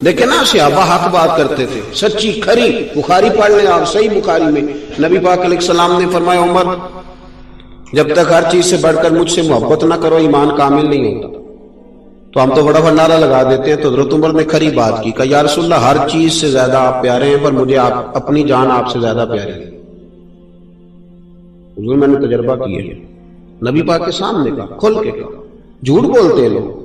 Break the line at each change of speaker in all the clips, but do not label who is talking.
دیکھیں نا صحابہ حق بات کرتے تھے، سچی کھری۔ بخاری پڑھ لیں آپ، صحیح بخاری میں نبی پاک علیہ السلام نے فرمایا عمر جب تک ہر چیز سے بڑھ کر مجھ سے محبت نہ کرو ایمان کامل نہیں ہوتا۔ تو ہم تو بڑا بڑا نعرہ لگا دیتے ہیں، تو حضرت عمر نے کھری بات کی، کہا یا رسول اللہ ہر چیز سے زیادہ آپ پیارے ہیں، پر مجھے اپنی جان آپ سے زیادہ پیاری ہے۔ حضور میں نے تجربہ کیا ہے، نبی پاک کے سامنے کہا، کھل کے کہا۔ جھوٹ بولتے ہیں لوگ،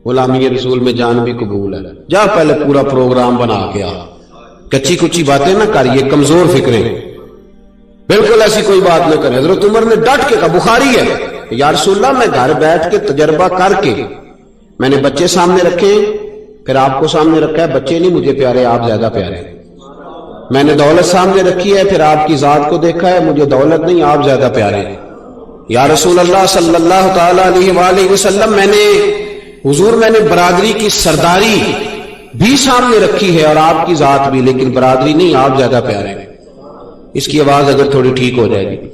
غلامی رسول میں جان بھی قبول ہے۔ جا پہلے پورا پروگرام بنا کے آ، کچی کچی باتیں نہ کر، یہ کمزور فکریں، بالکل ایسی کوئی بات نہ کرے۔ حضرت عمر نے ڈٹ کے کہا، بخاری ہے، یا رسول اللہ میں گھر بیٹھ کے تجربہ کر کے میں نے بچے سامنے رکھے، پھر آپ کو سامنے رکھا ہے، بچے نہیں مجھے پیارے، آپ زیادہ پیارے۔ میں نے دولت سامنے رکھی ہے، پھر آپ کی ذات کو دیکھا ہے، مجھے دولت نہیں، آپ زیادہ پیارے۔ یا رسول اللہ صلی اللہ تعالی علیہ وآلہ وسلم میں نے برادری کی سرداری بھی سامنے رکھی ہے اور آپ کی ذات بھی، لیکن برادری نہیں، آپ زیادہ پیارے۔ اس کی آواز اگر تھوڑی ٹھیک ہو جائے گی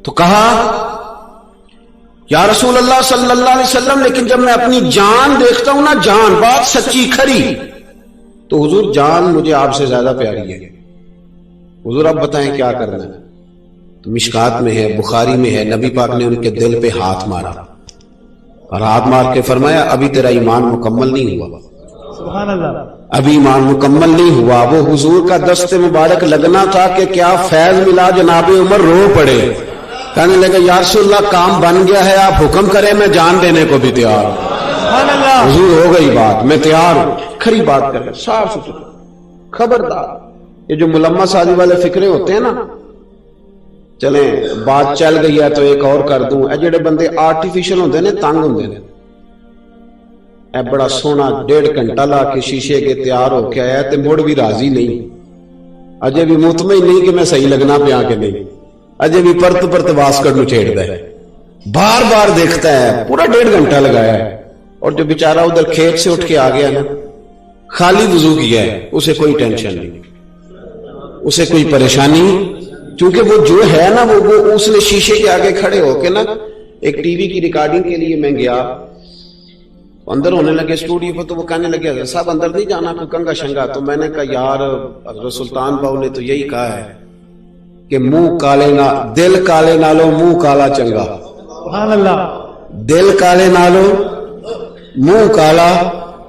تو کہا یا رسول اللہ صلی اللہ علیہ وسلم لیکن جب میں اپنی جان دیکھتا ہوں نا، جان بات سچی کھری، تو حضور جان مجھے آپ سے زیادہ پیاری ہے۔ حضور اب بتائیں کیا کرنا ہے؟ تو مشکات میں ہے، بخاری میں ہے، نبی پاک نے ان کے دل پہ ہاتھ مارا اور ہاتھ مار کے فرمایا ابھی تیرا ایمان مکمل نہیں ہوا،
سبحان اللہ،
ابھی ایمان مکمل نہیں ہوا۔ وہ حضور کا دست مبارک لگنا تھا کہ کیا فیض ملا، جناب عمر رو پڑے، کہنے لگے یا رسول اللہ کام بن گیا ہے، آپ حکم کریں، میں جان دینے کو بھی تیار ہوں۔
سبحان اللہ،
حضور ہو گئی بات، میں تیار ہوں، کھری بات کریں، صاف ستھرا۔ خبردار یہ جو ملمہ سازی والے فکرے ہوتے ہیں نا، چلیں بات چل گئی ہے تو ایک اور کر دوں، اے جڑے بندے آرٹیفیشل ہوندے نے، تنگ ہوندے نے، اے بڑا سونا 1.5 گھنٹہ لا کے شیشے کے تیار ہو کے آیا تے مڑ بھی راضی نہیں، اجے بھی مطمئن نہیں کہ میں صحیح لگنا پیا کہ نہیں، اجے بھی پرت واسکٹ نو چھیڑ دے، بار بار دیکھتا ہے، پورا 1.5 گھنٹہ لگایا ہے، اور جو بیچارہ ادھر کھیت سے اٹھ کے آ گیا نا، خالی وضو کیا ہے، اسے کوئی ٹینشن نہیں، اسے کوئی پریشانی، کیونکہ وہ جو ہے نا وہ اس نے شیشے کے آگے کھڑے ہو کے نا، ایک ٹی وی کی ریکارڈنگ کے لیے میں گیا، اندر ہونے لگے اسٹوڈیو پر، تو وہ کہنے لگے حضرت صاحب اندر نہیں جانا، کوئی کنگا شنگا، تو میں نے کہا یار حضرت سلطان باؤ نے تو یہی کہا ہے کہ منہ کالے نہ، دل کالے نالو منہ کالا چنگا،
سبحان اللہ،
دل کالے نالو منہ کالا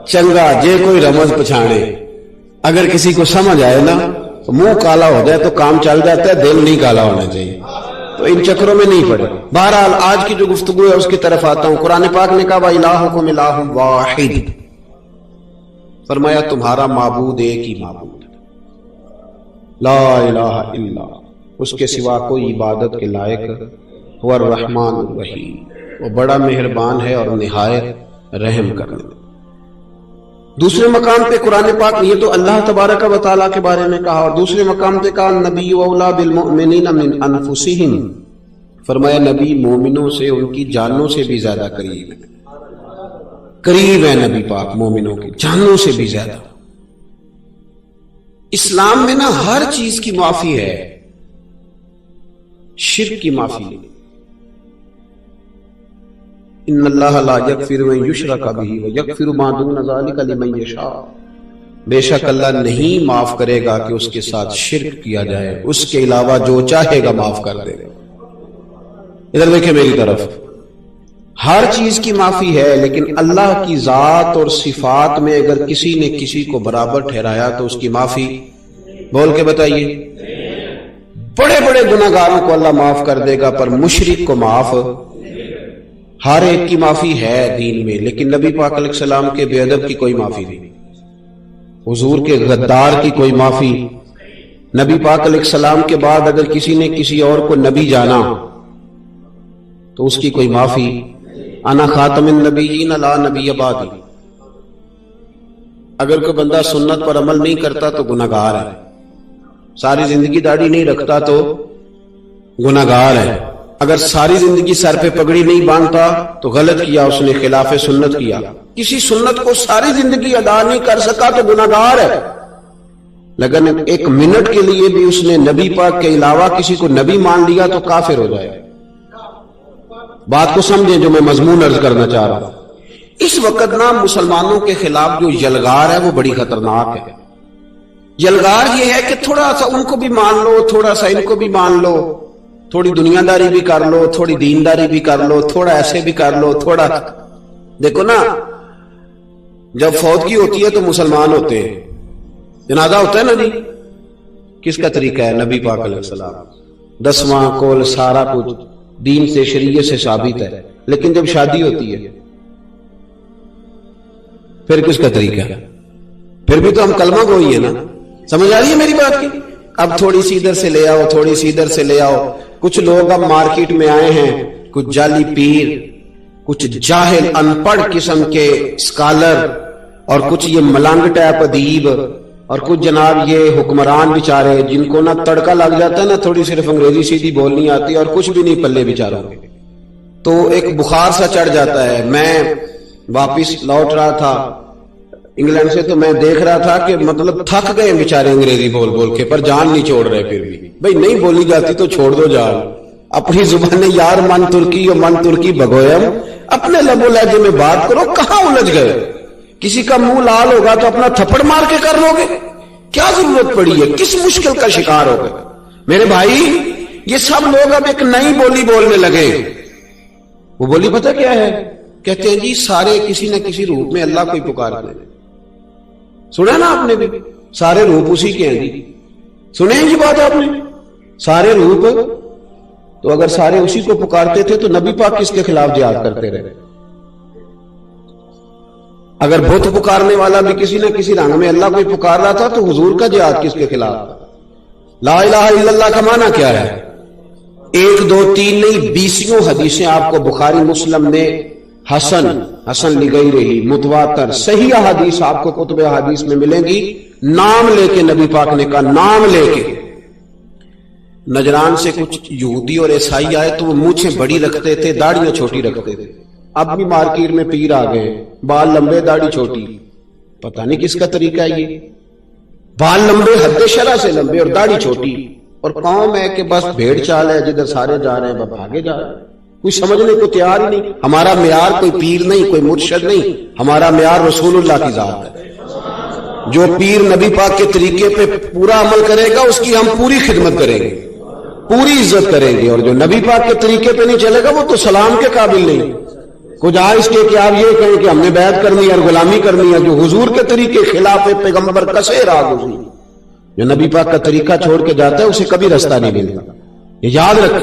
چنگا، جے کوئی رمز پچھانے، اگر کسی کو سمجھ آئے نا، منہ کالا ہو جائے تو کام چل جاتا ہے، دل نہیں کالا ہونا چاہیے، تو ان چکروں میں نہیں پڑے۔ بہرحال آج کی جو گفتگو ہے اس کی طرف آتا ہوں۔ قرآن پاک نے کہا وَإِلَٰهُكُمْ إِلَٰهٌ وَاحِدٌ، فرمایا تمہارا معبود ایک ہی معبود ہے، لا الہ الا، اس کے سوا کوئی عبادت کے لائق، هو الرحمن الرحیم، وہ بڑا مہربان ہے اور نہایت رحم کرنے والا۔ دوسرے مقام پہ قرآن پاک نے یہ تو اللہ تبارک و تعالیٰ کے بارے میں کہا، اور دوسرے مقام پہ کہا نبی اولیٰ بالمؤمنین من انفسہم، فرمایا نبی مومنوں سے ان کی جانوں سے بھی زیادہ قریب ہے، قریب ہے نبی پاک مومنوں کی جانوں سے بھی زیادہ۔ اسلام میں نا ہر چیز کی معافی ہے، شرک کی معافی نہیں۔ ان اللہ لا یغفر ان یشرک بہ ویغفر ما دون ذلک لمن یشاء، بے شک اللہ نہیں معاف کرے گا کہ اس کے ساتھ شرک کیا جائے، اس کے علاوہ جو چاہے گا معاف کر دے گا۔ ادھر دیکھیں میری طرف، ہر چیز کی معافی ہے، لیکن اللہ کی ذات اور صفات میں اگر کسی نے کسی کو برابر ٹھہرایا تو اس کی معافی، بول کے بتائیے، بڑے بڑے گناہگاروں کو اللہ معاف کر دے گا پر مشرک کو معاف، ہر ایک کی معافی ہے دین میں، لیکن نبی پاک علیہ السلام کے بے ادب کی کوئی معافی نہیں، حضور کے غدار کی کوئی معافی، نبی پاک علیہ السلام کے بعد اگر کسی نے کسی اور کو نبی جانا تو اس کی کوئی معافی، انا خاتم النبیین لا نبی بعدی، اگر کوئی بندہ سنت پر عمل نہیں کرتا تو گناہگار ہے، ساری زندگی داڑھی نہیں رکھتا تو گناہگار ہے، اگر ساری زندگی سر پہ پگڑی نہیں باندھتا تو غلط کیا، اس نے خلاف سنت کیا، کسی سنت کو ساری زندگی ادا نہیں کر سکا تو گناہگار ہے، لیکن ایک منٹ کے لیے بھی اس نے نبی پاک کے علاوہ کسی کو نبی مان لیا تو کافر ہو جائے۔ بات کو سمجھیں جو میں مضمون عرض کرنا چاہ رہا ہوں، اس وقت نا مسلمانوں کے خلاف جو یلغار ہے وہ بڑی خطرناک ہے. یلغار یہ ہے کہ تھوڑا سا ان کو بھی مان لو، تھوڑا سا ان کو بھی مان لو، تھوڑی دنیا داری بھی کر لو، تھوڑی دینداری بھی کر لو، تھوڑا ایسے بھی کر لو، تھوڑا. دیکھو نا جب فوتگی ہوتی ہے تو مسلمان ہوتے ہیں، جنازہ ہوتا ہے نا جی، کس کا طریقہ ہے؟ نبی پاک علیہ السلام. 10واں کول سارا کچھ دین سے شریعت سے ثابت ہے. لیکن جب شادی ہوتی ہے پھر کس کا طریقہ ہے؟ پھر بھی تو ہم کلمہ گوئی ہے نا. سمجھ آ رہی ہے میری بات کی؟ اب تھوڑی سی ادھر سے لے آؤ، تھوڑی سی ادھر سے لے آؤ. کچھ لوگ اب مارکیٹ میں آئے ہیں، کچھ جعلی پیر، کچھ جاہل ان پڑھ قسم کے اسکالر، اور کچھ یہ ملنگ ٹائپ ادیب، اور کچھ جناب یہ حکمران بیچارے جن کو نہ تڑکا لگ جاتا ہے، نہ تھوڑی صرف انگریزی سیدھی بولنی آتی، اور کچھ بھی نہیں پلے بیچاروں کے. تو ایک بخار سا چڑھ جاتا ہے. میں واپس لوٹ رہا تھا انگلینڈ سے تو میں دیکھ رہا تھا کہ مطلب تھک گئے بیچارے انگریزی بول بول کے، پر جان نہیں چھوڑ رہے. پھر بھی بھئی نہیں بولی جاتی تو چھوڑ دو جان. اپنی زبان یار من ترکی اور من ترکی بگویم، اپنے لب و لہجے میں بات کرو. کہاں الجھ گئے؟ کسی کا منہ لال ہوگا تو اپنا تھپڑ مار کے کر لو گے؟ کیا ضرورت پڑی ہے؟ کس مشکل کا شکار ہو گئے؟ میرے بھائی یہ سب لوگ اب ایک نئی بولی بولنے لگے. وہ بولی پتہ کیا ہے؟ کہتے ہیں جی سارے کسی نہ کسی روپ میں اللہ کو ہی پکارتے ہیں. سنا نا آپ نے بھی؟ سارے روپ اسی کے ہیں جی. سنے ہیں جی بات آپ نے؟ سارے روپ. تو اگر سارے اسی کو پکارتے تھے تو نبی پاک کس کے خلاف جہاد کرتے رہے؟ اگر بت پکارنے والا بھی کسی نہ کسی رنگ میں اللہ کو ہی پکار رہا تھا تو حضور کا جہاد کس کے خلاف تھا؟ لا الہ الا اللہ کا معنی کیا ہے؟ 1 2 3 نہیں 20 حدیثیں آپ کو بخاری مسلم میں حسن لگئی رہی متواتر صحیح حدیث آپ کو کتب حدیث میں ملیں گی. نام لے کے نبی پاک نے کہا، نام لے کے. نجران سے کچھ یہودی اور عیسائی آئے تو وہ مونچھیں بڑی رکھتے تھے، داڑیاں چھوٹی رکھتے تھے. اب بھی مارکیٹ میں پیر آ گئے، بال لمبے داڑھی چھوٹی. پتہ نہیں کس کا طریقہ ہے یہ. بال لمبے حد شرع سے لمبے اور داڑھی چھوٹی، اور قوم ہے کہ بس بھیڑ چال ہے، جدھر سارے جا رہے ہیں بس آگے جا رہے ہیں. کوئی سمجھنے کو تیار ہی نہیں. ہمارا معیار کوئی پیر نہیں، کوئی مرشد نہیں، ہمارا معیار رسول اللہ کی ذات ہے. جو پیر نبی پاک کے طریقے پہ پورا عمل کرے گا اس کی ہم پوری خدمت کریں گے، پوری عزت کریں گے. اور جو نبی پاک کے طریقے پہ نہیں چلے گا وہ تو سلام کے قابل نہیں. کچھ اس کے کہ آپ یہ کہیں کہ ہم نے بیعت کرنی ہے اور غلامی کرنی ہے. جو حضور کے طریقے خلاف پیغمبر کسے راہ گزری. جو نبی پاک کا طریقہ چھوڑ کے جاتا ہے اسے کبھی رستہ نہیں ملتا. یہ یاد رکھ.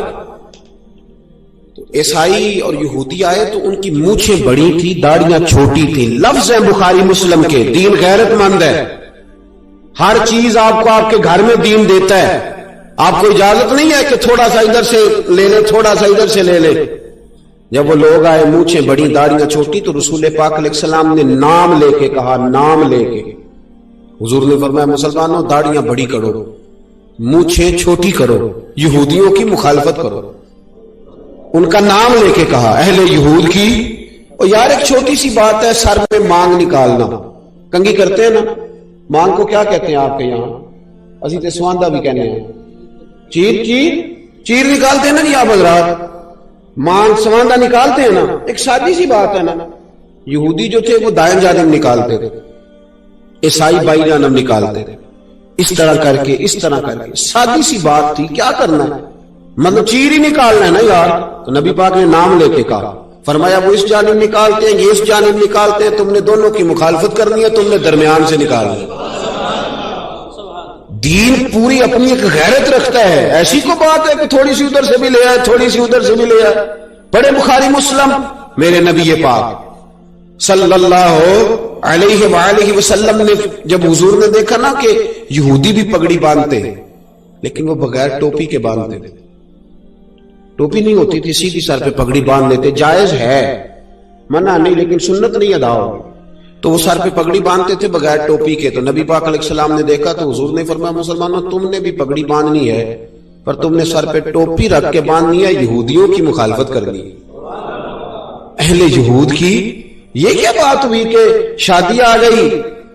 تو عیسائی اور یہودی آئے تو ان کی مونچھیں بڑی تھی، داڑیاں چھوٹی تھی. لفظ ہے بخاری مسلم کے. دین غیرت مند ہے. ہر چیز آپ کو آپ کے گھر میں دین دیتا ہے. آپ کو اجازت نہیں ہے کہ تھوڑا سا ادھر سے لے لے، تھوڑا سا ادھر سے لے لے. جب وہ لوگ آئے مونچھیں بڑی داڑیاں چھوٹی تو رسول پاک علیہ السلام نے نام لے کے کہا، نام لے کے. حضور نے فرمایا مسلمانوں داڑیاں بڑی کرو، مونچھیں چھوٹی کرو، یہودیوں کی مخالفت کرو. ان کا نام لے کے کہا، اہل یہود کی. اور یار ایک چھوٹی سی بات ہے، سر میں مانگ نکالنا. کنگھی کرتے ہیں نا، مانگ کو کیا کہتے ہیں آپ کے یہاں؟ اسی تے سواندہ بھی کہنے ہیں. چیر نکالتے ہیں نا جی آپ حضرات. مانگ سواندہ نکالتے ہیں نا. ایک سادی سی بات ہے نا. یہودی جو تھے وہ دائیں جانب نکالتے تھے، عیسائی بائی جانب نکالتے تھے. اس طرح کر کے، اس طرح کر کے. سادی سی بات تھی، کیا کرنا ہے؟ مطلب چیر ہی نکالنا ہے نا یار. تو نبی پاک نے نام لے کے کہا، فرمایا وہ اس جانب نکالتے ہیں، یہ اس جانب نکالتے ہیں، تم نے دونوں کی مخالفت کرنی ہے، تم نے درمیان سے نکالنا ہے. دین پوری اپنی ایک غیرت رکھتا ہے. ایسی کو بات ہے کہ تھوڑی سی ادھر سے بھی لے آئے، تھوڑی سی ادھر سے بھی لے آئے. پڑھے بخاری مسلم. میرے نبی پاک صلی اللہ علیہ وآلہ وسلم نے جب حضور نے دیکھا نا کہ یہودی بھی پگڑی باندھتے ہیں لیکن وہ بغیر ٹوپی کے باندھتے تھے. ٹوپی نہیں ہوتی تھی، سیدھی سر پہ پگڑی باندھ لیتے. جائز ہے، منع نہیں، لیکن سنت نہیں ادا ہو. تو وہ سر پہ پگڑی باندھتے تھے بغیر ٹوپی کے. تو نبی پاک علیہ السلام نے دیکھا تو حضور نے فرمایا مسلمانوں تم نے بھی پگڑی باندھنی ہے، پر تم نے سر پہ ٹوپی رکھ کے باندھنی ہے، یہودیوں کی مخالفت کرنی ہے، اہل یہود کی. یہ کیا بات ہوئی کہ شادی آ گئی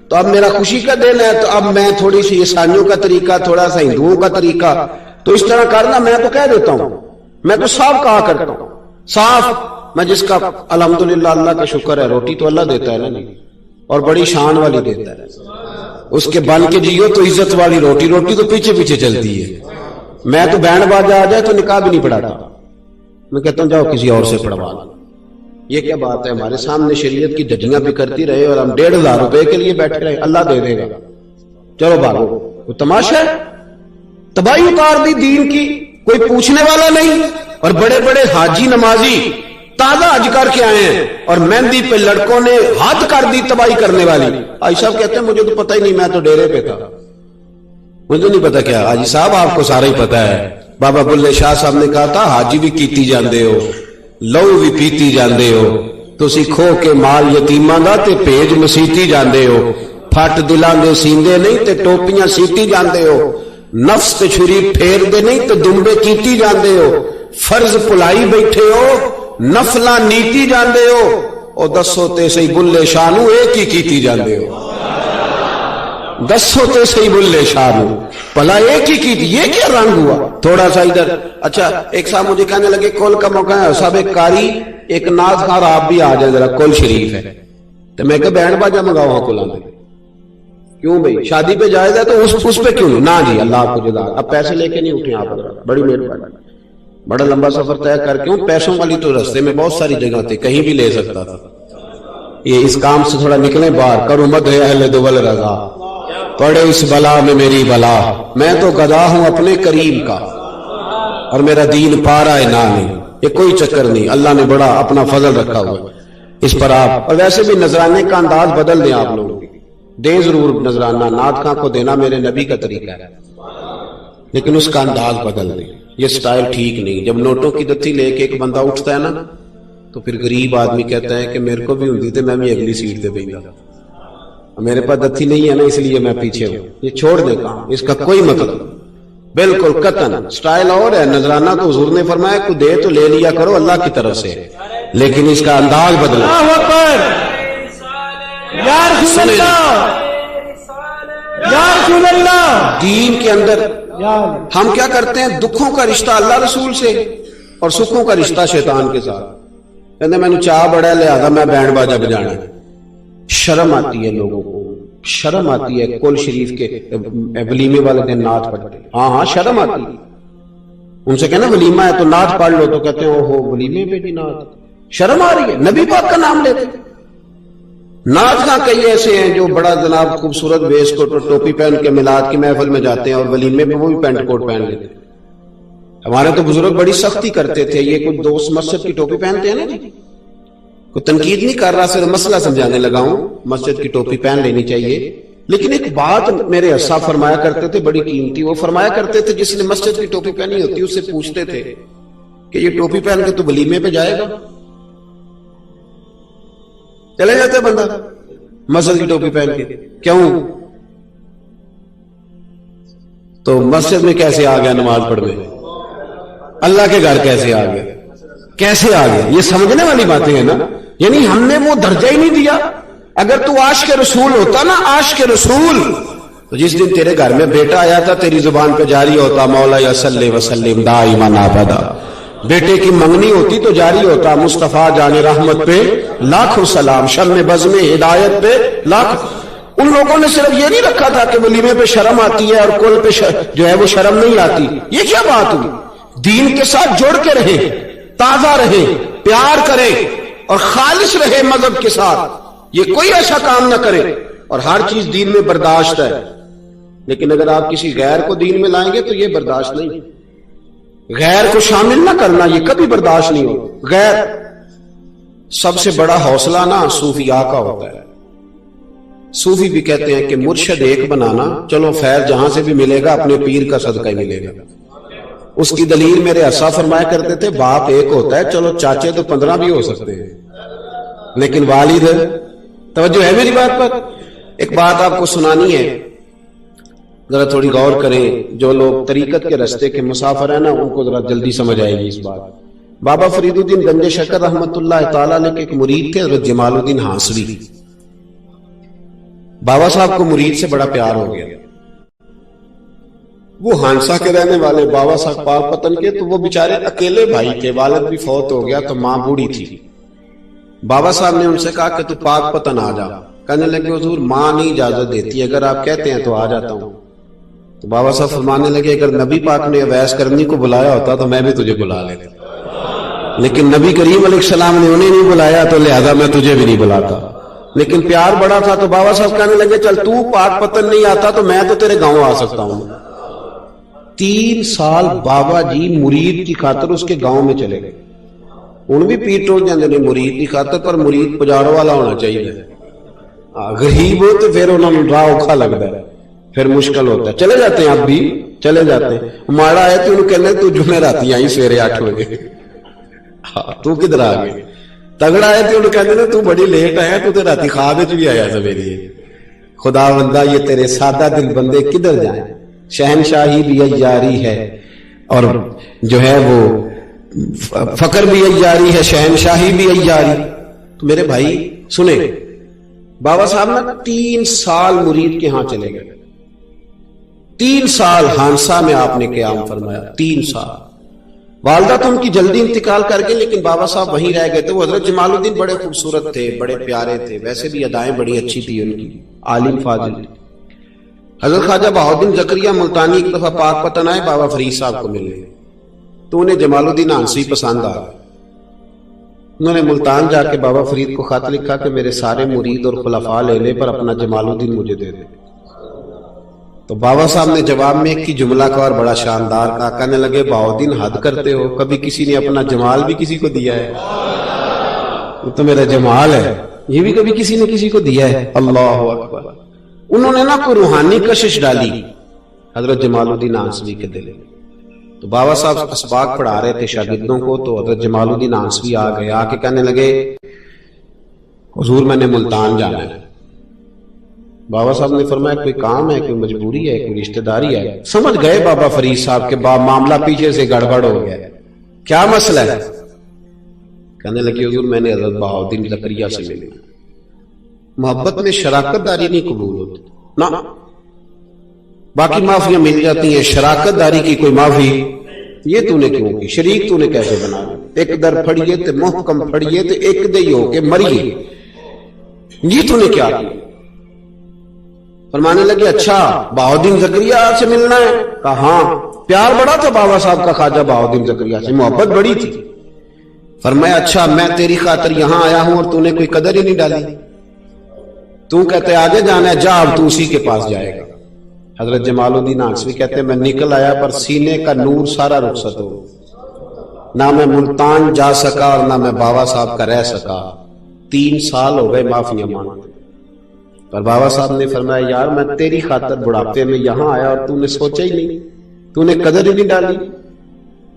تو اب میرا خوشی کا دن ہے تو اب میں تھوڑی سی عیسائیوں کا طریقہ، تھوڑا سا ہندوؤں کا طریقہ تو اس طرح کرنا. میں تو کہہ دیتا ہوں، میں تو صاف کہا کرتا ہوں، صاف میں جس کا الحمدللہ اللہ کا شکر ہے، روٹی تو اللہ دیتا ہے نا نہیں، اور بڑی شان والی دیتا ہے، اس کے بن کے جیو تو عزت والی روٹی، روٹی تو پیچھے پیچھے چلتی ہے۔ میں تو بینڈ باجا آ جائے تو نکاح بھی نہیں پڑھاتا، میں کہتا ہوں جاؤ کسی اور سے پڑھوا لو۔ یہ کیا بات ہے، ہمارے سامنے شریعت کی دھجیاں بھی کرتی رہے اور ہم 1,500 روپے کے لیے بیٹھے رہے، اللہ دے دے گا، چلو بھاگو۔ وہ تماشا ہے، تباہی اتار دی دین کی، کوئی پوچھنے والا نہیں، اور بڑے بڑے حاجی نمازی تازہ حج کر کے آئے ہیں اور مہندی پہ لڑکوں نے ہاتھ کر دی تباہی کرنے والی۔ حاجی صاحب کہتے ہیں مجھے تو پتہ ہی نہیں، میں تو ڈیرے پہ تھا، مجھے نہیں پتا کیا۔ حاجی صاحب آپ کو سارا ہی پتا ہے، بابا بلے شاہ صاحب نے کہا تھا حاجی بھی کیتی جاندے ہو، لو بھی پیتی جاندے ہو، تسی کھو کے مال یتیماں دا تے بھیج مسیتی جاندے ہو، پھٹ دلاں دے سیندے نہیں تے ٹوپیاں سیتی جاندے ہو، نفس تے چھری پھیر دے نہیں تے دمبے کیتی جاندے ہو، فرض پلائی بیٹھے ہو، نفلاں نیتی جاندے ہو، او دسو تے صحیح بلے شاہ نو ایک ہی کیتی جاندے ہو، دسو تے صحیح بلے شاہ نو بھلا ایک ہی کی، یہ کیا رنگ ہوا؟ تھوڑا سا ادھر۔ اچھا ایک صاحب مجھے کہنے لگے کول کا موقع ہے صاحب، ایک قاری ایک ناز خار آپ بھی آ جائیں ذرا، کول شریف ہے، تو میں کہ بینڈ باجا منگاؤ ہاں کول آنے، کیوں بھائی شادی پہ جائز ہے تو اس پہ کیوں نہیں؟ نہ جی اللہ آپ کو جزا، اب پیسے لے کے نہیں اٹھیں آپ، بڑی مہربانی، بڑا لمبا سفر طے کر کے، پیسوں والی تو رستے میں بہت ساری جگہ تھی، کہیں بھی لے سکتا تھا، یہ اس کام سے تھوڑا نکلیں باہر، کرو مد ہے اہل دول رضا، پڑے اس بلا میں میری بلا، میں تو گدا ہوں اپنے کریم کا اور میرا دین پا رہا ہے نہیں، یہ کوئی چکر نہیں، اللہ نے بڑا اپنا فضل رکھا ہوا اس پر آپ۔ اور ویسے بھی نذرانے کا انداز بدل دیں آپ لوگ، دیں ضرور نذرانہ، نعت خاں کو دینا میرے نبی کا طریقہ ہے، لیکن اس کا انداز بدل دیں، یہ سٹائل ٹھیک نہیں۔ جب نوٹوں کی دتی لے کے ایک بندہ اٹھتا ہے نا تو پھر غریب آدمی کہتا ہے کہ میرے کو بھی ہوتی تھی، میں بھی اگلی سیٹ پہ بیٹھا، میرے پاس دتی نہیں ہے نا اس لیے میں پیچھے ہوں، یہ چھوڑ دے کام، اس کا کوئی مطلب بالکل قطعاً۔ سٹائل اور ہے، نذرانہ تو حضور نے فرمایا کو دے تو لے لیا کرو اللہ کی طرف سے، لیکن اس کا انداز بدلا۔
اللہ اکبر، یا رسول اللہ، یا رسول اللہ۔
دین کے اندر
یا
ہم کیا کرتے ہیں، دکھوں کا رشتہ اللہ رسول سے اور سکھوں کا رشتہ شیطان کے ساتھ، کہتے میں نے چاہ بڑا لہذا میں بینڈ باجا بجانا ہے۔ شرم آتی ہے لوگوں کو، شرم آتی ہے کل شریف کے ولیمے والے دن نعت پڑھتے، ہاں شرم آتی ہے، ان سے کہنا ولیمہ ہے تو نعت پڑھ لو، تو کہتے ہیں اوہو ولیمے پہ بھی نعت، شرم آ رہی ہے، نبی پاک کا نام لیتے۔ نعت خاں کئی ایسے ہیں جو بڑا جناب خوبصورت ویس کوٹ اور ٹوپی پہن کے میلاد کی محفل میں جاتے ہیں اور ولیمے پہ وہ بھی پینٹ کوٹ پہن لیتے ہیں۔ ہمارے تو بزرگ بڑی سختی کرتے تھے، یہ کوئی دوست مسجد کی ٹوپی پہنتے ہیں نا جی، کوئی تنقید نہیں کر رہا، صرف مسئلہ سمجھانے لگا ہوں، مسجد کی ٹوپی پہن لینی چاہیے۔ لیکن ایک بات میرے اسا فرمایا کرتے تھے بڑی قیمتی، وہ فرمایا کرتے تھے جس نے مسجد کی ٹوپی پہنی ہوتی اس سے پوچھتے تھے کہ یہ ٹوپی پہن کے تو ولیمے پہ جائے گا؟ چلے جاتے بندہ مسجد کی ٹوپی پہن کے، کیوں؟ تو مسجد میں کیسے آ گیا نماز پڑھنے، اللہ کے گھر کیسے آ گیا، کیسے آ گیا؟ یہ سمجھنے والی باتیں ہیں نا، یعنی ہم نے وہ درجہ ہی نہیں دیا۔ اگر تو عاشق رسول ہوتا نا، عاشق رسول، تو جس دن تیرے گھر میں بیٹا آیا تھا تیری زبان پہ جاری ہوتا مولا یا صلی وسلم دائما ابدا، بیٹے کی منگنی ہوتی تو جاری ہوتا مصطفیٰ جان رحمت پہ لاکھوں سلام، شم بزم ہدایت پہ لاکھ۔ ان لوگوں نے صرف یہ نہیں رکھا تھا کہ ولیمے پہ شرم آتی ہے اور کل پہ جو ہے وہ شرم نہیں آتی، یہ کیا بات ہوئی؟ دین کے ساتھ جوڑ کے رہے، تازہ رہے، پیار کرے اور خالص رہے مذہب کے ساتھ، یہ کوئی ایسا کام نہ کرے، اور ہر چیز دین میں برداشت ہے۔ لیکن اگر آپ کسی غیر کو دین میں لائیں گے تو یہ برداشت نہیں، غیر کو شامل نہ کرنا یہ کبھی برداشت نہیں ہو۔ غیر سب سے بڑا حوصلہ نا صوفیاء کا ہوتا ہے، صوفی بھی کہتے ہیں کہ مرشد ایک بنانا، چلو فیض جہاں سے بھی ملے گا اپنے پیر کا صدقہ ہی ملے گا۔ اس کی دلیل میرے اسا فرمایا کرتے تھے باپ ایک ہوتا ہے، چلو چاچے تو 15 بھی ہو سکتے ہیں لیکن والد، توجہ ہے میری بات پر؟ ایک بات آپ کو سنانی ہے، ذرا تھوڑی غور کریں، جو لوگ طریقت کے رستے کے مسافر ہیں نا ان کو ذرا جلدی سمجھ آئے گی اس بات۔ بابا فرید الدین گنج شکر رحمت اللہ تعالی علیہ کے ایک مرید تھے حضرت جمال الدین ہانسوی، بابا صاحب کو مرید سے بڑا پیار ہو گیا، وہ ہانسا کے رہنے والے بابا صاحب پاک پتن کے، تو وہ بیچارے اکیلے بھائی تھے، والد بھی فوت ہو گیا تو ماں بوڑھی تھی، بابا صاحب نے ان سے کہا کہ تو پاک پتن آ جا. کہنے لگے حضور ماں نہیں اجازت دیتی, اگر آپ کہتے ہیں تو آ جاتا ہوں. تو بابا صاحب فرمانے لگے اگر نبی پاک نے اویس کرنی کو بلایا ہوتا تو میں بھی تجھے بلا لیتا, لیکن نبی کریم علیہ السلام نے انہیں نہیں بلایا تو لہذا میں تجھے بھی نہیں بلاتا. لیکن پیار بڑا تھا تو بابا صاحب کہنے لگے چل تو پاک پتن نہیں آتا تو میں تو تیرے گاؤں آ سکتا ہوں. 3 سال بابا جی مرید کی خاطر اس کے گاؤں میں چلے گئے. ان بھی پیٹ ٹوٹ جاندے نے مرید کی خاطر, پر مرید پجاروں والا ہونا چاہیے. غریب ہو تو پھر انہوں نے راہ اوکھا لگتا ہے, پھر مشکل ہوتا ہے. چلے جاتے ہیں اب بھی چلے جاتے ہیں. ہمارا ہے تو انہوں کہنے تو جمعہ راتی آئی سویرے 8 بجے, تو کدھر آ گئے. تگڑا ہے تو انہوں کہنے تو بڑی لیٹ آیا, تو راتی خواب وچ بھی آیا سویرے. خدا بندہ یہ تیرے سادہ دل بندے کدھر جائیں. شہنشاہی بھی عیاری ہے اور جو ہے وہ فقر بھی عیاری ہے, شہنشاہی بھی عیاری. تو میرے بھائی سنیں, بابا صاحب نا 3 سال مرید کے ہاں چلے گئے. 3 سال ہانسا میں آپ نے قیام فرمایا. 3 سال. والدہ تو ان کی جلدی انتقال کر گئی, لیکن بابا صاحب وہیں رہ گئے تھے. وہ حضرت جمال الدین بڑے خوبصورت تھے, بڑے پیارے تھے, ویسے بھی ادائیں بڑی اچھی تھی ان کی, عالم فاضل. حضرت خواجہ بہاؤالدین زکریا ملتانی ایک دفعہ پاک پتن آئے بابا فرید صاحب کو ملنے, تو انہیں جمال الدین آنسی پسند آ گئے. انہوں نے ملتان جا کے بابا فرید کو خط لکھا کہ میرے سارے مرید اور خلفاء لے لے پر اپنا جمال الدین مجھے دے دے. تو بابا صاحب نے جواب میں ایک کی جملہ کا اور بڑا شاندار کہا. کہنے لگے بہاؤالدین حد کرتے ہو, کبھی کسی نے اپنا جمال بھی کسی کو دیا ہے؟ یہ تو میرا جمال ہے, یہ بھی کبھی کسی نے کسی کو دیا ہے؟ اللہ اکبر. انہوں نے نا کوئی روحانی کشش ڈالی حضرت جمال الدین آنسوی کے دل میں. تو بابا صاحب اسباق پڑھا رہے تھے شاگردوں کو, تو حضرت جمال الدین آنسوی آ گئے. آ کے کہنے لگے حضور میں نے ملتان جانا ہے. بابا صاحب نے فرمایا کوئی کام ہے, کوئی مجبوری ہے, کوئی رشتہ داری ہے؟ سمجھ گئے بابا فرید صاحب کے معاملہ پیچھے سے گڑبڑ ہو گیا, کیا مسئلہ ہے؟ کہنے لگے حضور میں نے حضرت بہاؤالدین زکریا سے ملی. محبت میں شراکت داری نہیں قبول ہوتی نا, باقی معافیاں مل جاتی ہیں, شراکت داری کی کوئی معافی یہ تو نے کیوں کی؟ شریک تو نے کیسے بنا؟ ایک در پھڑیے تے محکم پھڑیے تے ایک دے ہو کے مریے, یہ تو نے کیا کیا؟ فرمانے لگے اچھا بہاؤالدین زکریا سے ملنا ہے؟ کہا ہاں. پیار بڑا تھا بابا صاحب کا خواجہ بہاؤالدین زکریا سے, محبت بڑی تھی. فرمایا اچھا میں تیری خاطر یہاں آیا ہوں اور تو نے کوئی قدر ہی نہیں ڈالی. تو کہتے آگے جانا ہے, جا اب تو اسی کے پاس جائے گا. حضرت جمال الدین آنسوی کہتے ہیں میں نکل آیا پر سینے کا نور سارا رخصت ہو, نہ میں ملتان جا سکا اور نہ میں بابا صاحب کا رہ سکا. 3 سال ہو گئے معافیاں مانگتے. پر بابا صاحب نے فرمایا یار میں تیری خاطر بڑھاپے میں یہاں آیا اور تو نے سوچا ہی نہیں, تو نے قدر ہی نہیں ڈالی,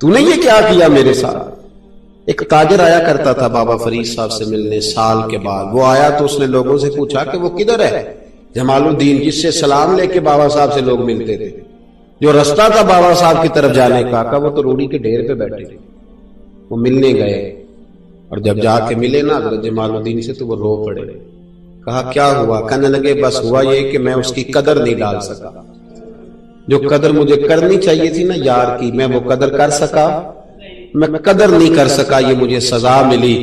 تو نے یہ کیا کیا میرے ساتھ. ایک تاجر آیا کرتا تھا بابا فرید صاحب سے ملنے سال کے بعد. وہ آیا تو اس نے لوگوں سے پوچھا کہ وہ کدھر ہے جمال الدین, جس سے سلام لے کے بابا صاحب سے لوگ ملتے تھے, جو رستہ تھا بابا صاحب کی طرف جانے کا. کہا وہ تو روڑی کے ڈھیر پہ بیٹھے تھے. وہ ملنے گئے اور جب جا کے ملے نا حضرت جمال الدین سے تو وہ رو پڑے. کہا کیا ہوا؟ کہنے لگے بس ہوا یہ کہ میں اس کی قدر نہیں ڈال سکا. جو قدر مجھے کرنی چاہیے تھی نا یار کی, میں وہ قدر کر سکا, میں قدر نہیں کر سکا, یہ مجھے سزا ملی.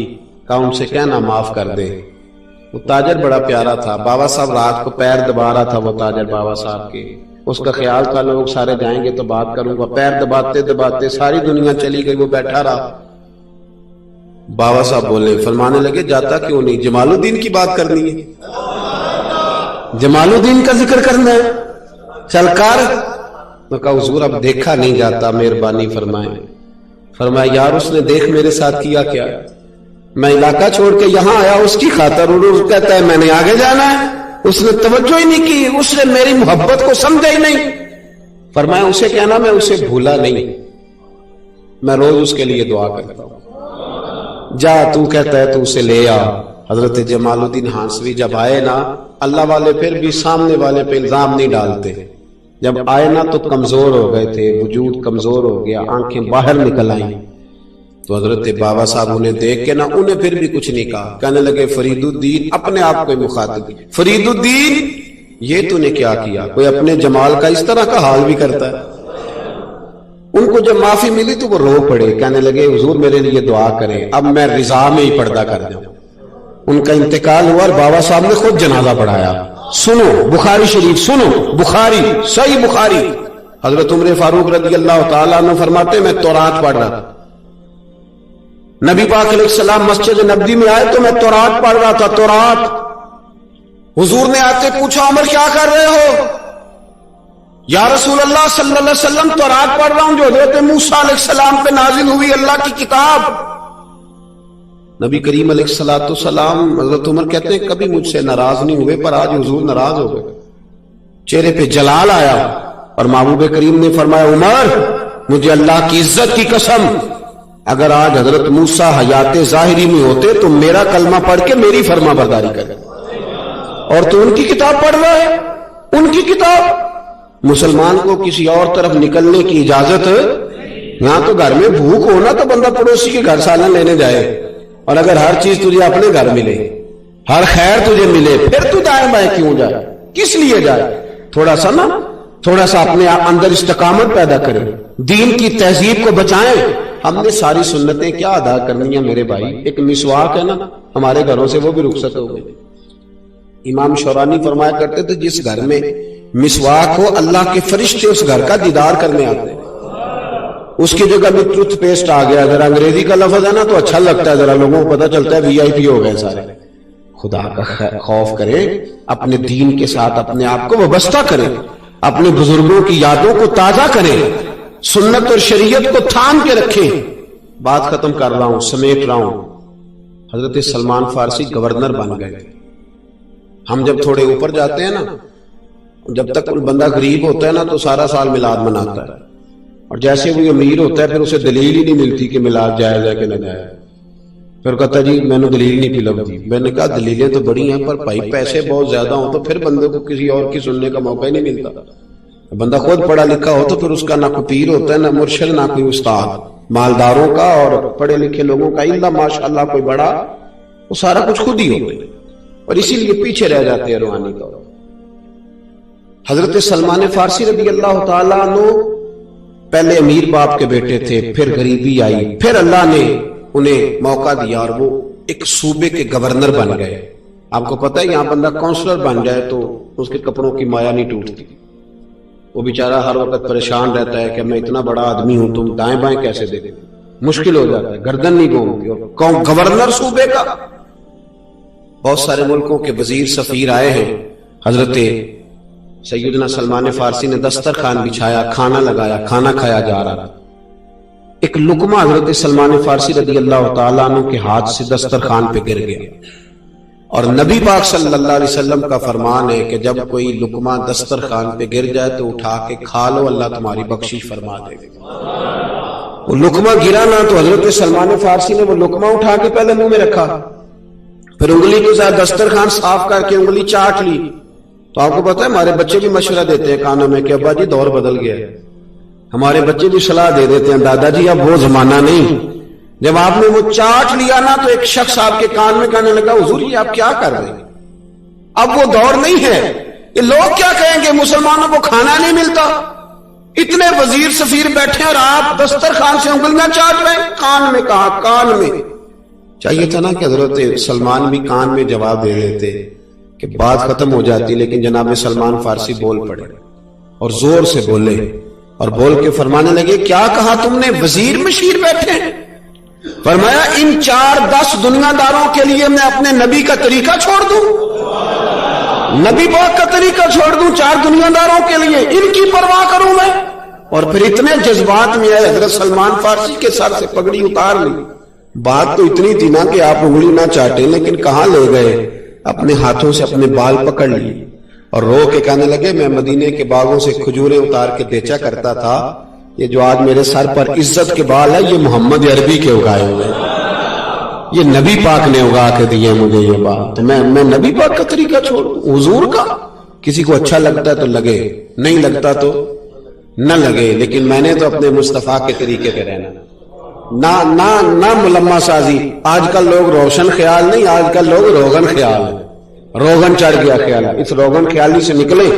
کہا ان سے کہنا معاف کر دے. وہ تاجر بڑا پیارا تھا. بابا صاحب رات کو پیر دبا رہا تھا, وہ تاجر بابا صاحب کے. اس کا خیال تھا لوگ سارے جائیں گے تو بات کروں گا. پیر دباتے دباتے ساری دنیا چلی گئی, وہ بیٹھا رہا. بابا صاحب بولے, فرمانے لگے جاتا کیوں نہیں؟ جمال الدین کی بات کرنی ہے, جمال الدین کا ذکر کرنا ہے, چل کر. میں کہا حضور اب دیکھا نہیں جاتا, مہربانی فرمائیں. فرمایا یار اس نے دیکھ میرے ساتھ کیا کیا, میں علاقہ چھوڑ کے یہاں آیا اس کی خاطر, اور کہتا ہے میں نے آگے جانا ہے. اس نے توجہ ہی نہیں کی, اس نے میری محبت کو سمجھا ہی نہیں. فرمایا اسے کہنا میں اسے بھولا نہیں, میں روز اس کے لیے دعا کرتا ہوں. جا تو کہتا ہے تو اسے لے آ. حضرت جمال الدین ہانسوی جب آئے نا, اللہ والے پھر بھی سامنے والے پہ الزام نہیں ڈالتے. جب آئے نا تو کمزور ہو گئے تھے, وجود کمزور ہو گیا, آنکھیں باہر نکل آئیں. تو حضرت بابا صاحب انہیں دیکھ کے نا انہیں پھر بھی کچھ نہیں کہا. کہنے لگے فرید الدین, اپنے آپ کو مخاطب, فرید الدین یہ تو نے کیا کیا؟ کوئی اپنے جمال کا اس طرح کا حال بھی کرتا ہے. ان کو جب معافی ملی تو وہ رو پڑے. کہنے لگے حضور میرے لیے دعا کریں, اب میں رضا میں ہی پردہ کر جاؤں. ان کا انتقال ہوا اور بابا صاحب نے خود جنازہ پڑھایا. سنو بخاری شریف، سنو بخاری، صحیح بخاری. حضرت عمر فاروق رضی اللہ تعالیٰ عنہ فرماتے میں تورات پڑھ رہا تھا. نبی پاک علیہ السلام مسجد نبوی میں آئے تو میں تورات پڑھ رہا تھا. تورات حضور نے آتے پوچھا عمر کیا کر رہے ہو؟ یا رسول اللہ صلی اللہ علیہ وسلم تورات پڑھ رہا ہوں جو حضرت موسیٰ علیہ السلام پہ نازل ہوئی اللہ کی کتاب. نبی کریم علیہ السلام حضرت عمر کہتے ہیں کبھی مجھ سے ناراض نہیں ہوئے، پر آج حضور ناراض ہو گئے. چہرے پہ جلال آیا اور محبوب کریم نے فرمایا عمر مجھے اللہ کی عزت کی قسم اگر آج حضرت موسیٰ حیات ظاہری میں ہوتے تو میرا کلمہ پڑھ کے میری فرما برداری کرے، اور تو ان کی کتاب پڑھ رہا ہے، ان کی کتاب. مسلمان کو کسی اور طرف نکلنے کی اجازت، یہاں تو گھر میں بھوک ہونا تو بندہ پڑوسی کے گھر سالن لینے جائے، اور اگر ہر چیز تجھے اپنے گھر ملے، ہر خیر تجھے ملے، پھر تو دائیں بائیں کیوں جائے؟ کس لیے جائے؟ تھوڑا سا اپنے اندر استقامت پیدا کریں، دین کی تہذیب کو بچائیں. ہم نے ساری سنتیں کیا ادا کرنی ہیں میرے بھائی؟ ایک مسواک ہے نا ہمارے گھروں سے وہ بھی رخصت ہو گئی. امام شورانی فرمایا کرتے تھے جس گھر میں مسواک ہو اللہ کے فرشتے اس گھر کا دیدار کرنے آتے ہیں. اس کی جگہ میں ٹوتھ پیسٹ آ گیا، ذرا انگریزی کا لفظ ہے نا تو اچھا لگتا ہے، ذرا لوگوں کو پتہ چلتا ہے وی آئی پی ہو گئے سارے. خدا کا خوف کرے، اپنے دین کے ساتھ اپنے آپ کو وابستہ کریں، اپنے بزرگوں کی یادوں کو تازہ کریں، سنت اور شریعت کو تھام کے رکھیں. بات ختم کر رہا ہوں، سمیٹ رہا ہوں. حضرت سلمان فارسی گورنر بن گئے. ہم جب تھوڑے اوپر جاتے ہیں نا، جب تک کوئی بندہ غریب ہوتا ہے نا تو سارا سال میلاد مناتا ہے، اور جیسے وہ امیر ہوتا ہے پھر اسے دلیل ہی نہیں ملتی کہ میلاد جائز ہے کہ نہ جائز. پھر کہتا جی میں نے دلیل نہیں پھیلا دی. میں نے کہا دلیلیں تو بڑی ہیں پر بھائی پیسے بہت زیادہ ہوں تو پھر بندے کو کسی اور کی سننے کا موقع ہی نہیں ملتا. بندہ خود پڑھا لکھا ہو تو پھر اس کا نہ کوئی پیر ہوتا ہے، نہ مرشد، نہ کوئی استاد. مالداروں کا اور پڑھے لکھے لوگوں کا الا ماشاءاللہ کوئی بڑا، وہ سارا کچھ خود ہی ہوتا ہے، اور اسی لیے پیچھے رہ جاتے ہیں روحانی طور. حضرت سلمان فارسی رضی اللہ تعالیٰ عنہ پہلے امیر باپ کے بیٹے تھے، پھر غریبی آئی، پھر اللہ نے انہیں موقع دیا اور وہ ایک صوبے کے گورنر بن گئے. آپ کو پتہ ہے یہاں بندہ کونسلر بن جائے تو اس کے کپڑوں کی مایا نہیں ٹوٹتی. وہ بیچارہ ہر وقت پریشان رہتا ہے کہ میں اتنا بڑا آدمی ہوں تم دائیں بائیں کیسے دے دیں، مشکل ہو جاتا ہے، گردن نہیں گھومتی. گورنر صوبے کا. بہت سارے ملکوں کے وزیر سفیر آئے ہیں. حضرت سیدنا سلمان فارسی نے دسترخوان بچھایا، کھانا لگایا، کھانا کھایا جا رہا تھا. ایک لقمہ حضرت سلمان فارسی رضی اللہ تعالیٰ عنہ کے ہاتھ سے دسترخوان پہ گر گیا، اور نبی پاک صلی اللہ علیہ وسلم کا فرمان ہے کہ جب کوئی لقمہ دسترخوان پہ گر جائے تو اٹھا کے کھا لو، اللہ تمہاری بخشش فرما دے گا. وہ لقمہ گرا نہ تو حضرت سلمان فارسی نے وہ لقمہ اٹھا کے پہلے منہ میں رکھا، پھر انگلی کے ساتھ دسترخوان صاف کر کے انگلی چاٹ لی. تو آپ کو پتا ہے ہمارے بچے بھی مشورہ دیتے ہیں کانوں میں کہ ابا جی دور بدل گیا ہے. ہمارے بچے بھی صلاح دے دیتے ہیں دادا جی اب وہ زمانہ نہیں. جب آپ نے وہ چاٹ لیا نا تو ایک شخص آپ کے کان میں کہنے لگا حضور یہ آپ کیا کر رہے ہیں، اب وہ دور نہیں ہے. یہ لوگ کیا کہیں گے مسلمانوں کو کھانا نہیں ملتا، اتنے وزیر سفیر بیٹھے اور آپ دسترخوان سے انگلیاں چاٹ رہے ہیں. کان میں کہا، کان میں. چاہیے تھا نا کہ حضرت سلمان بھی کان میں جواب دے دیتے کہ بات ختم ہو جاتی، لیکن جناب سلمان فارسی بول پڑے اور زور سے بولے اور بول کے فرمانے لگے کیا کہا تم نے؟ وزیر مشیر بیٹھے ہیں. فرمایا ان 4-10 دنیا داروں کے لیے میں اپنے نبی کا طریقہ چھوڑ دوں، نبی پاک کا طریقہ چھوڑ دوں 4 دنیا داروں کے لیے، ان کی پرواہ کروں میں؟ اور پھر اتنے جذبات میں آئے حضرت سلمان فارسی کے سر سے پگڑی اتار لی. بات تو اتنی تھی نا کہ آپ انگلی نہ چاٹیں، لیکن کہاں لے گئے؟ اپنے ہاتھوں سے اپنے بال پکڑ لیے اور رو کے کہنے لگے میں مدینے کے باغوں سے کھجوریں اتار کے بیچا کرتا تھا، یہ جو آج میرے سر پر عزت کے بال ہے یہ محمد عربی کے اگائے ہوئے، یہ نبی پاک نے اگا کے دیے مجھے یہ بات. تو میں نبی پاک کا طریقہ چھوڑوں، حضور کا؟ کسی کو اچھا لگتا ہے تو لگے، نہیں لگتا تو نہ لگے، لیکن میں نے تو اپنے مصطفیٰ کے طریقے پہ رہنا. نہ ملمہ سازی. آج کل لوگ روشن خیال نہیں، آج کل لوگ روغن خیال ہے. روغن چڑھ گیا خیال. اس روغن خیالی سے نکلیں.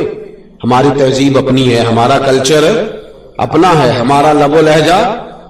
ہماری تہذیب اپنی ہے، ہمارا کلچر اپنا ہے، ہمارا لب و لہجہ